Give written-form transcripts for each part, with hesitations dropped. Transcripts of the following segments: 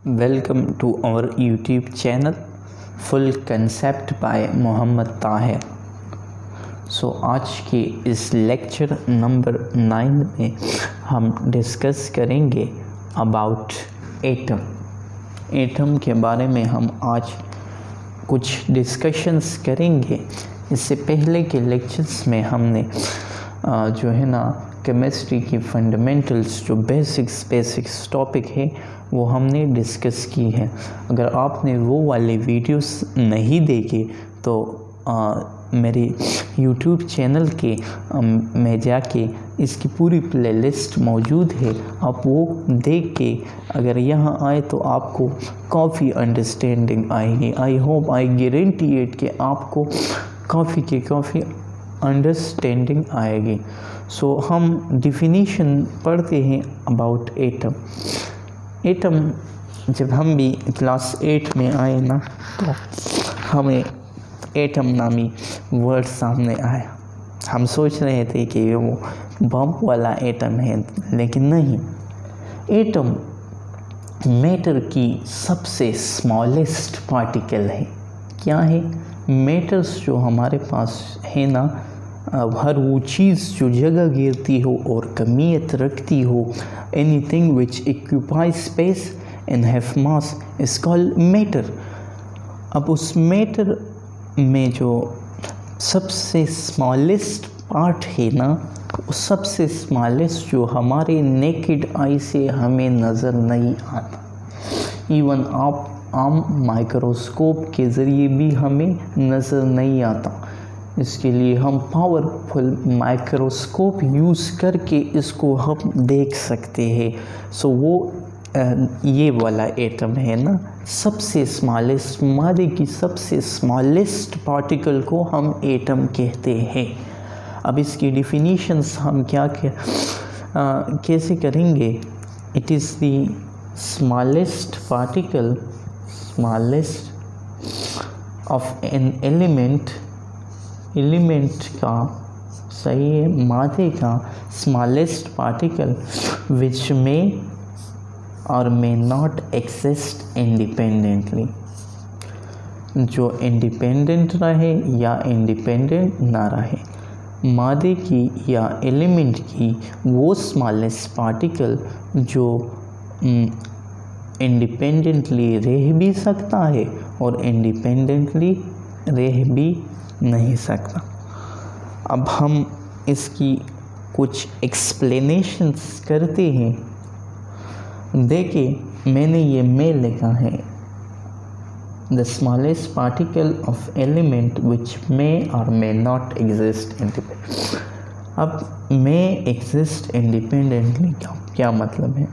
Welcome to our YouTube channel full concept by Mohammad Tahir. आज के इस लेक्चर नंबर 9 में हम डिस्कस करेंगे अबाउट एटम के बारे में हम आज कुछ डिस्कशंस करेंगे। इससे पहले के लेक्चर्स में हमने जो है ना केमिस्ट्री की फंडामेंटल्स जो बेसिक्स टॉपिक है वो हमने डिस्कस की है। अगर आपने वो वाले वीडियोस नहीं देखे तो मेरे यूट्यूब चैनल के में जाके इसकी पूरी प्लेलिस्ट मौजूद है, आप वो देख के अगर यहाँ आए तो आपको काफ़ी अंडरस्टैंडिंग आएगी। I hope I guarantee it कि आपको काफ़ी अंडरस्टैंडिंग आएगी। हम डिफिनीशन पढ़ते हैं अबाउट एटम। जब हम भी क्लास 8 में आए ना तो हमें एटम नामी वर्ड सामने आया। हम सोच रहे थे कि वो बम वाला एटम है, लेकिन नहीं। एटम मैटर की सबसे स्मॉलेस्ट पार्टिकल है। क्या है? मैटर्स जो हमारे पास है ना, हर वो चीज़ जो जगह घेरती हो और कमियत रखती हो, anything which occupy space and have mass is called matter. अब उस मैटर में जो सबसे स्मॉलेस्ट पार्ट है ना, वो सबसे स्मॉलेस्ट जो हमारे नेकेड आई से हमें नज़र नहीं आता, इवन आप आम माइक्रोस्कोप के ज़रिए भी हमें नज़र नहीं आता। इसके लिए हम पावरफुल माइक्रोस्कोप यूज़ करके इसको हम देख सकते हैं। वो ये वाला एटम है ना, सबसे स्मॉलेस्ट, मादे की सबसे स्मॉलेस्ट पार्टिकल को हम एटम कहते हैं। अब इसकी डिफिनीशंस हम कैसे करेंगे? It is the smallest particle, smallest of an element का, सही है, मादे का स्मॉलेस्ट पार्टिकल विच में और मे नॉट एग्जिस्ट इंडिपेंडेंटली, जो इंडिपेंडेंट रहे या इंडिपेंडेंट ना रहे। मादे की या एलिमेंट की वो स्मॉलेस्ट पार्टिकल जो इंडिपेंडेंटली रह भी सकता है और इंडिपेंडेंटली रह भी नहीं सकता। अब हम इसकी कुछ एक्सप्लेनेशंस करते हैं। देखिए, मैंने ये में लिखा है the smallest particle of element which may और मे नॉट एग्जिस्ट इंडिपेंडेंटली। अब मे एग्जिस्ट इंडिपेंडेंटली क्या मतलब है?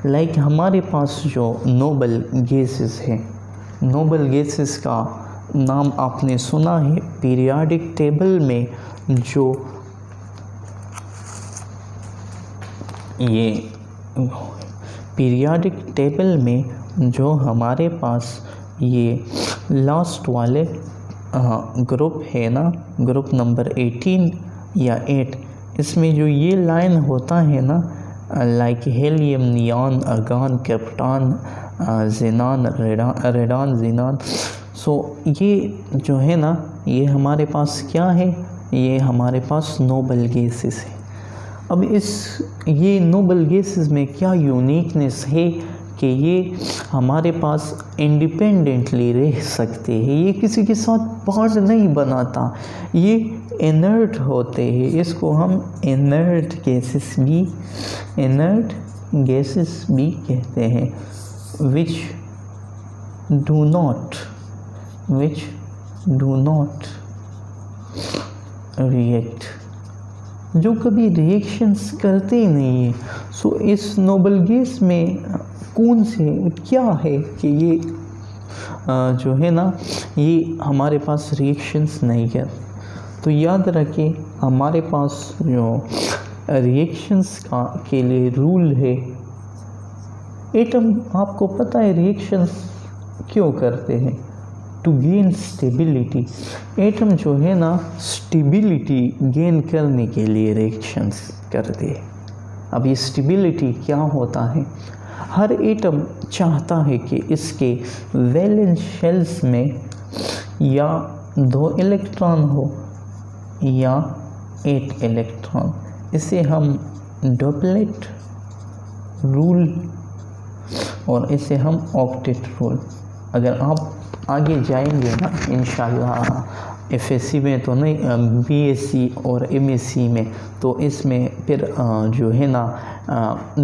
लाइक हमारे पास जो नोबल गैसेस है, नोबल गैसेस का नाम आपने सुना है। पीरियाडिक टेबल में जो ये पीरियाडिक टेबल में जो हमारे पास ये लास्ट वाले ग्रुप है ना, ग्रुप नंबर 18 या 8, इसमें जो ये लाइन होता है ना, like helium, neon, argon, krypton, xenon, radon, xenon. ये जो है ना, ये हमारे पास क्या है? ये हमारे पास नोबल गैसेस है। अब ये नोबल गैसेस में क्या यूनिकनेस है कि ये हमारे पास इंडिपेंडेंटली रह सकते हैं, ये किसी के साथ बॉन्ड नहीं बनाता, ये इनर्ट होते हैं। इसको हम इनर्ट गैसेस भी कहते हैं, विच डू नॉट रिएक्ट, जो कभी रिएक्शंस करते ही नहीं है। इस नोबल गैस में कौन से क्या है कि ये जो है ना, ये हमारे पास रिएक्शंस नहीं कर। तो याद रखें, हमारे पास जो रिएक्शंस के लिए रूल है, एटम आपको पता है रिएक्शंस क्यों करते हैं? To gain stability. एटम जो है ना, स्टेबिलिटी गेन करने के लिए रिएक्शंस करते हैं। अब ये स्टेबिलिटी क्या होता है? हर एटम चाहता है कि इसके वैलेंस शेल्स में या 2 इलेक्ट्रॉन हो या 8 इलेक्ट्रॉन। इसे हम डॉपलेट रूल और इसे हम ऑक्टेट रूल। अगर आप आगे जाएंगे ना इंशाल्लाह एफएससी में तो नहीं, बीएससी और एमएससी में, तो इसमें फिर जो है ना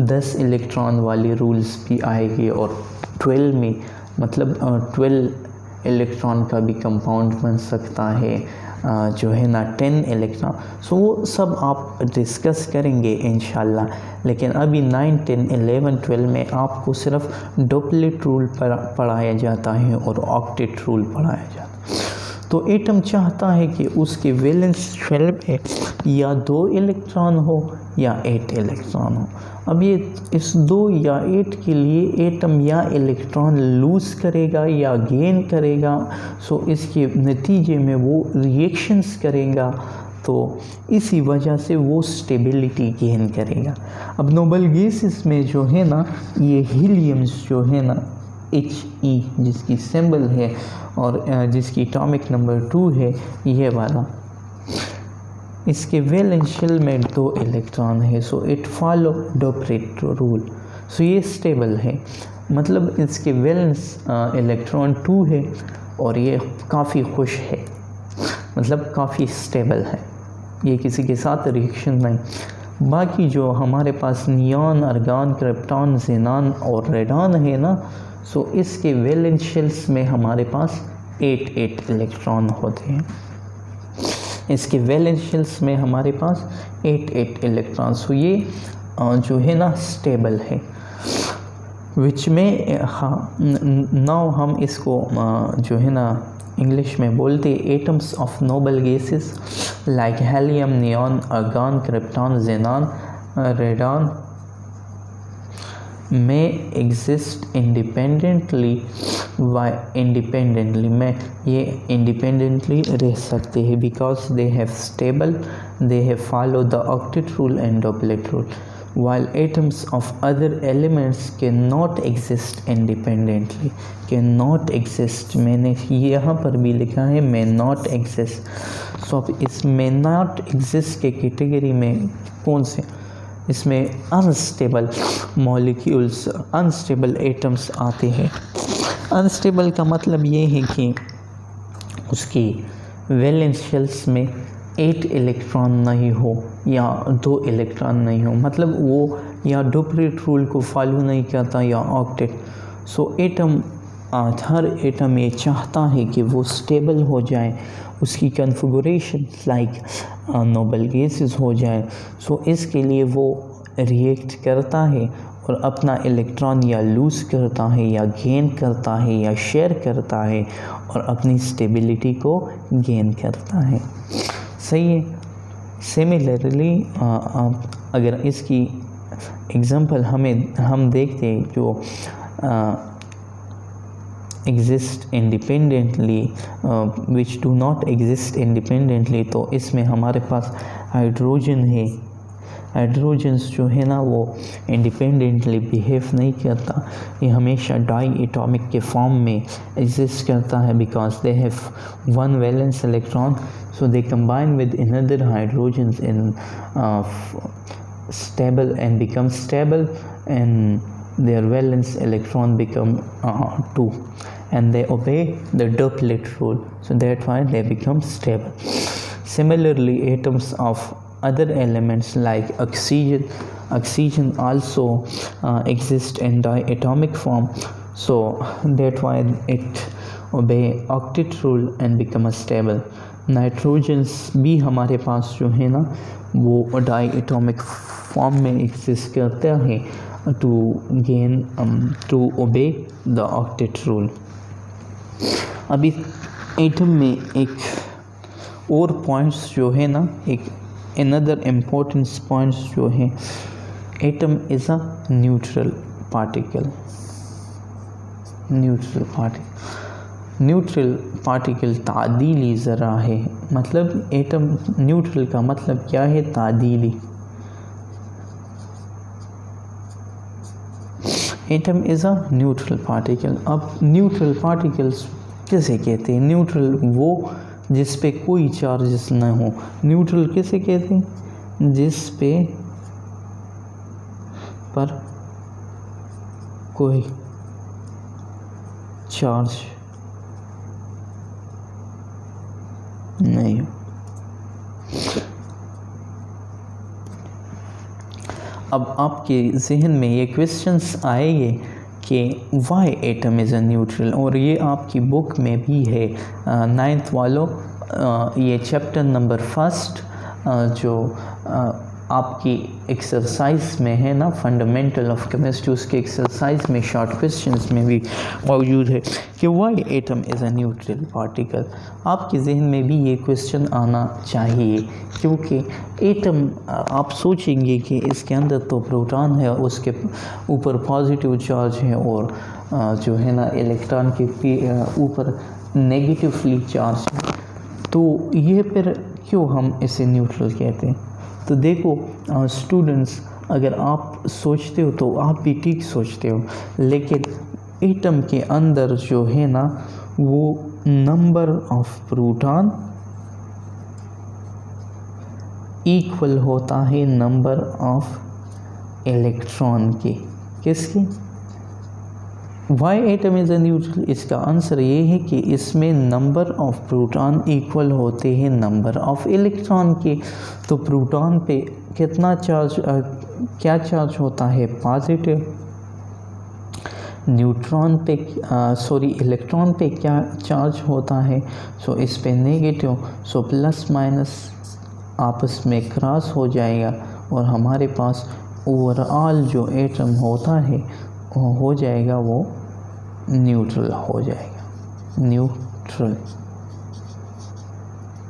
10 इलेक्ट्रॉन वाली रूल्स भी आएगी और 12 में मतलब 12 इलेक्ट्रॉन का भी कंपाउंड बन सकता है, जो है ना 10 इलेक्ट्रॉन। सो वो सब आप डिस्कस करेंगे इंशाल्लाह। लेकिन अभी 9, 10, 11, 12 में आपको सिर्फ डॉपलेट रूल पढ़ाया जाता है और ऑक्टेट रूल पढ़ाया जाता है। तो एटम चाहता है कि उसके वैलेंस शेल में या 2 इलेक्ट्रॉन हो या 8 इलेक्ट्रॉन हो। अब ये इस 2 या 8 के लिए एटम या इलेक्ट्रॉन लूज़ करेगा या गेन करेगा। सो इसके नतीजे में वो रिएक्शंस करेगा, तो इसी वजह से वो स्टेबिलिटी गेन करेगा। अब नोबल गैसेस में जो है ना ये हीलियम्स जो है ना He जिसकी सिंबल है और जिसकी एटॉमिक नंबर 2 है, ये वाला, इसके वैलेंस शेल में 2 इलेक्ट्रॉन है। So it follow duplet rule. So ये स्टेबल है, मतलब इसके वैलेंस इलेक्ट्रॉन 2 है और ये काफ़ी खुश है, मतलब काफ़ी स्टेबल है, ये किसी के साथ रिएक्शन नहीं। बाकी जो हमारे पास नियॉन, आर्गॉन, क्रिप्टॉन, ज़ेनॉन और रेडॉन है ना, सो इसके वैलेंस शेल्स में हमारे पास 8 इलेक्ट्रॉन होते हैं। इसके वैलेंस शेल्स में हमारे पास 8 इलेक्ट्रॉन। सो ये जो है ना स्टेबल है, विच में हाँ नाउ हम इसको जो है ना इंग्लिश में बोलते atoms of noble gases like helium, neon, argon, krypton, xenon, radon में एग्जिस्ट इंडिपेंडेंटली में ये इंडिपेंडेंटली रह सकते हैं because they have follow the octet rule and duplet rule, while atoms of other elements cannot exist independently। cannot exist, मैंने यहाँ पर भी लिखा है may not exist। सो अब इस may not exist के कैटेगरी में कौन से, इसमें अनस्टेबल मॉलिक्यूल्स, अनस्टेबल एटम्स आते हैं। अनस्टेबल का मतलब ये है कि उसकी वैलेंस शेल्स में 8 इलेक्ट्रॉन नहीं हो या 2 इलेक्ट्रॉन नहीं हो, मतलब वो या डॉपलेट रूल को फॉलो नहीं करता या ऑक्टेट। सो एटम, हर एटम ये चाहता है कि वो स्टेबल हो जाए, उसकी कन्फिगरेशन लाइक नोबल गैसेस हो जाए। सो इसके लिए वो रिएक्ट करता है और अपना इलेक्ट्रॉन या लूज़ करता है या गेन करता है या शेयर करता है और अपनी स्टेबिलिटी को गेन करता है। सही है। सिमिलरली अगर इसकी एग्जांपल हम देखते हैं जो exist independently which do not exist independently, तो इसमें हमारे पास हाइड्रोजन है। हाइड्रोजन्स जो है ना वो इंडिपेंडेंटली बिहेव नहीं करता, ये हमेशा डाई एटॉमिक के फॉर्म में एग्जिस्ट करता है because they have 1 valence electron. So they combine with another hydrogens in stable and become stable, and their valence electron become 2, and they obey the doplet rule. So that's why they become stable. Similarly, atoms of other elements like oxygen also exist in diatomic form. So that's why it obey octet rule and become a stable. Nitrogens भी हमारे पास जो है ना वो diatomic form में exist करता है to obey the octet rule. अभी एटम में एक और पॉइंट्स जो है ना, एक अनदर इम्पोर्टेंस पॉइंट्स जो है, atom is a neutral particle. Neutral particle तादीली ज़रा है, मतलब एटम न्यूट्रल का मतलब क्या है, तादीली। Atom is a neutral particle. अब न्यूट्रल पार्टिकल्स किसे कहते हैं? न्यूट्रल वो जिस पे कोई चार्जेस न हो। न्यूट्रल किसे कहते हैं? जिस पे पर कोई चार्ज नहीं हो। अब आपके जहन में ये क्वेश्चंस आएंगे कि Y atom is a neutral, और ये आपकी बुक में भी है 9th वालों, ये चैप्टर नंबर 1 जो आपकी एक्सरसाइज में है ना, फंडामेंटल ऑफ केमिस्ट्री, उसके एक्सरसाइज में शॉर्ट क्वेश्चंस में भी मौजूद है कि Y atom is a neutral particle. आपके जहन में भी ये क्वेश्चन आना चाहिए, क्योंकि एटम आप सोचेंगे कि इसके अंदर तो प्रोटॉन है, उसके ऊपर पॉजिटिव चार्ज है, और जो है ना इलेक्ट्रॉन के ऊपर नेगेटिवली चार्ज है, तो ये फिर क्यों हम इसे न्यूट्रल कहते हैं? तो देखो स्टूडेंट्स, अगर आप सोचते हो तो आप भी ठीक सोचते हो, लेकिन एटम के अंदर जो है ना वो नंबर ऑफ प्रोटॉन इक्वल होता है नंबर ऑफ इलेक्ट्रॉन के। किसके? Y atom is a neutral, इसका आंसर ये है कि इसमें नंबर ऑफ प्रोटॉन इक्वल होते हैं नंबर ऑफ इलेक्ट्रॉन के। तो प्रोटॉन पे कितना चार्ज क्या चार्ज होता है? पॉजिटिव। न्यूट्रॉन पे इलेक्ट्रॉन पे क्या चार्ज होता है? सो इस पे नेगेटिव। सो प्लस माइनस आपस में क्रॉस हो जाएगा, और हमारे पास ओवरऑल जो एटम होता है हो जाएगा, वो न्यूट्रल हो जाएगा, न्यूट्रल।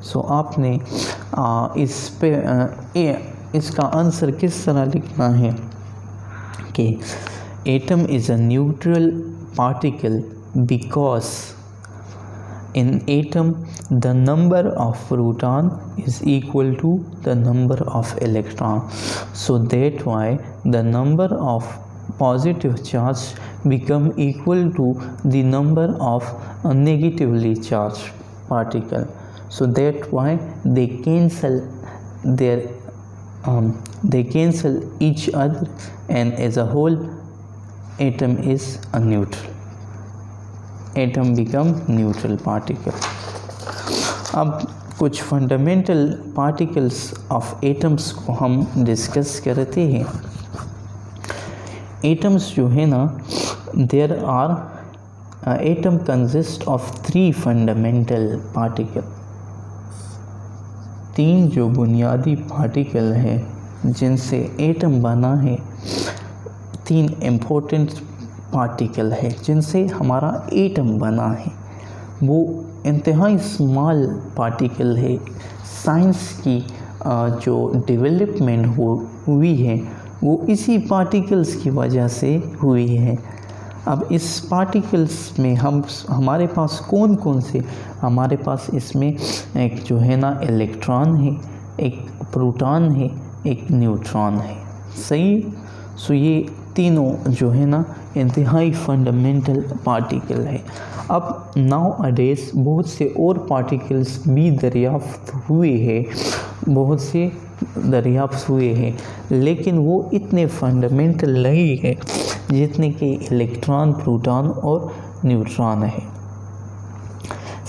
सो आपने इस पे इसका आंसर किस तरह लिखना है कि atom is a neutral particle because in atom the number of proton is equal to the number of electron, so that why the number of positive charge become equal to the number of negatively charged particle, so that why they cancel each other, and as a whole atom is a neutral, atom become neutral particle. अब कुछ fundamental particles of atoms को हम discuss करते हैं। Atoms जो है ना, there are atom consist of 3 fundamental particle. 3 जो बुनियादी पार्टिकल है जिनसे एटम बना है, 3 इम्पोर्टेंट पार्टिकल है जिनसे हमारा एटम बना है। वो इंतहाई स्मॉल पार्टिकल है। साइंस की जो डेवलपमेंट हुई है वो इसी पार्टिकल्स की वजह से हुई है। अब इस पार्टिकल्स में हमारे पास कौन कौन से, हमारे पास इसमें एक जो है ना इलेक्ट्रॉन है, एक प्रोटॉन है, एक न्यूट्रॉन है। सही। सो ये तीनों जो है ना इंतहाई फंडामेंटल पार्टिकल है। अब नाउ अडेज बहुत से और पार्टिकल्स भी दरियाफ्त हुए हैं, लेकिन वो इतने फंडामेंटल नहीं है जितने कि इलेक्ट्रॉन, प्रोटॉन और न्यूट्रॉन है।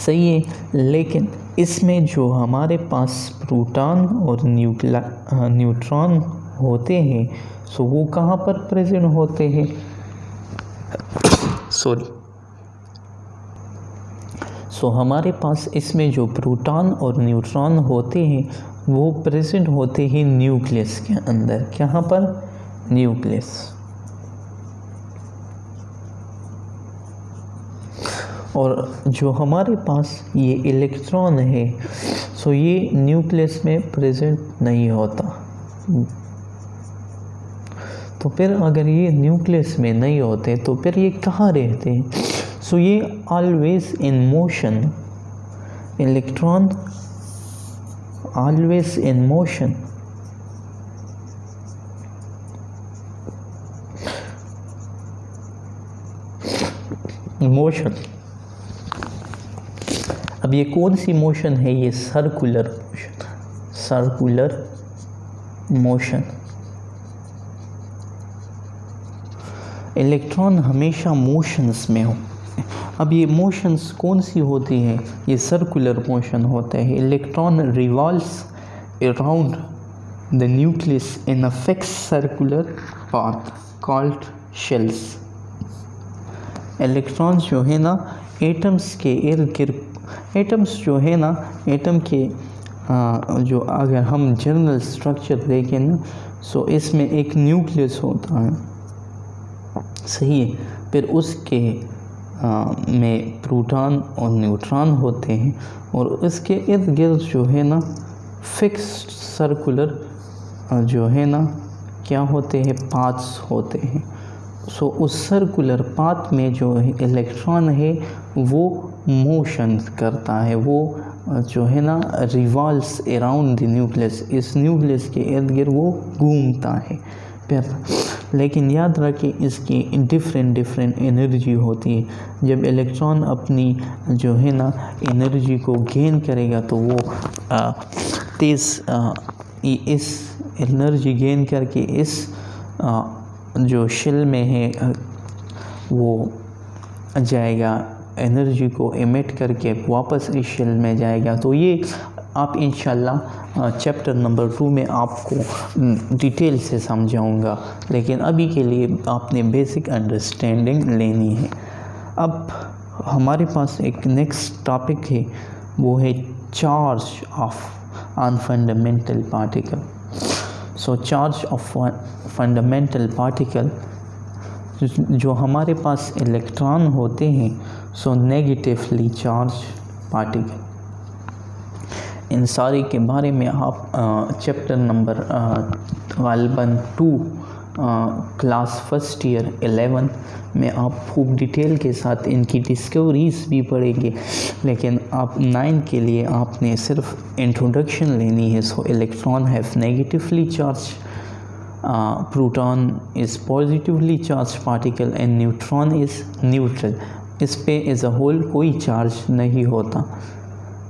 सही है। लेकिन इसमें जो हमारे पास प्रोटॉन और न्यूट्रॉन होते हैं, सो वो कहाँ पर प्रेजेंट होते हैं? सो हमारे पास इसमें जो प्रोटॉन और न्यूट्रॉन होते हैं वो प्रेजेंट होते हैं न्यूक्लियस के अंदर। कहाँ पर? न्यूक्लियस। और जो हमारे पास ये इलेक्ट्रॉन है, सो ये न्यूक्लियस में प्रेजेंट नहीं होता। तो फिर अगर ये न्यूक्लियस में नहीं होते तो फिर ये कहाँ रहते हैं? सो ये always in motion, electron always in motion. Motion. अब ये कौन सी मोशन है? ये circular motion, circular motion. Electron हमेशा मोशंस में हो। अब ये मोशंस कौन सी होती है? ये सर्कुलर मोशन होता है। Electron revolves around the nucleus in a fix circular path called shells. Electrons जो है ना एटम्स के इर्द गिर्द, एटम्स जो है ना एटम के जो अगर हम जनरल स्ट्रक्चर देखें ना, सो इसमें एक न्यूक्लियस होता है, सही है। फिर उसके में प्रोटॉन और न्यूट्रॉन होते हैं और उसके इर्द गिर्द जो है ना फिक्स्ड सर्कुलर जो है ना क्या होते हैं? पाथ्स होते हैं। सो उस सर्कुलर पाथ में जो इलेक्ट्रॉन है वो मोशन करता है, वो जो है ना रिवॉल्व्स अराउंड द न्यूक्लियस, इस न्यूक्लियस के इर्द गिर्द वो घूमता है। फिर लेकिन याद रखें इसकी डिफरेंट एनर्जी होती है। जब इलेक्ट्रॉन अपनी जो है ना एनर्जी को गेन करेगा तो वो तेज़ इस एनर्जी गेन करके इस जो शेल में है वो जाएगा, एनर्जी को एमिट करके वापस इस शेल में जाएगा। तो ये आप इंशाल्लाह चैप्टर नंबर 2 में आपको डिटेल से समझाऊंगा, लेकिन अभी के लिए आपने बेसिक अंडरस्टैंडिंग लेनी है। अब हमारे पास एक नेक्स्ट टॉपिक है, वो है charge of on fundamental particle. So charge of fundamental particle, जो हमारे पास इलेक्ट्रॉन होते हैं, सो नेगेटिवली चार्ज पार्टिकल, इन सारे के बारे में आप चैप्टर नंबर गालिबन 2 क्लास फर्स्ट ईयर 11 में आप खूब डिटेल के साथ इनकी डिस्कवरीज भी पढ़ेंगे, लेकिन आप 9 के लिए आपने सिर्फ इंट्रोडक्शन लेनी है। सो electron have negatively charge, proton is positively charge particle and neutron is neutral. इस पे एज अ होल कोई चार्ज नहीं होता।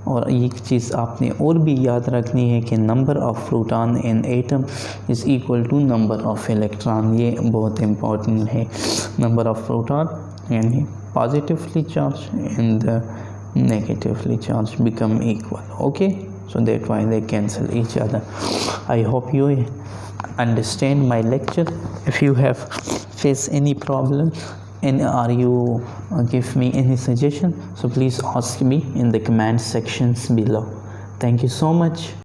और एक चीज़ आपने और भी याद रखनी है कि number of proton in atom is equal to number of electron. ये बहुत इम्पॉर्टेंट है। नंबर ऑफ़ प्रोटॉन यानी positively charge and the negatively charged become equal. Okay, so that's why they cancel each other. I hope you understand my lecture. If you have faced any problem and or you give me any suggestion, so please ask me in the comment sections below. Thank you so much.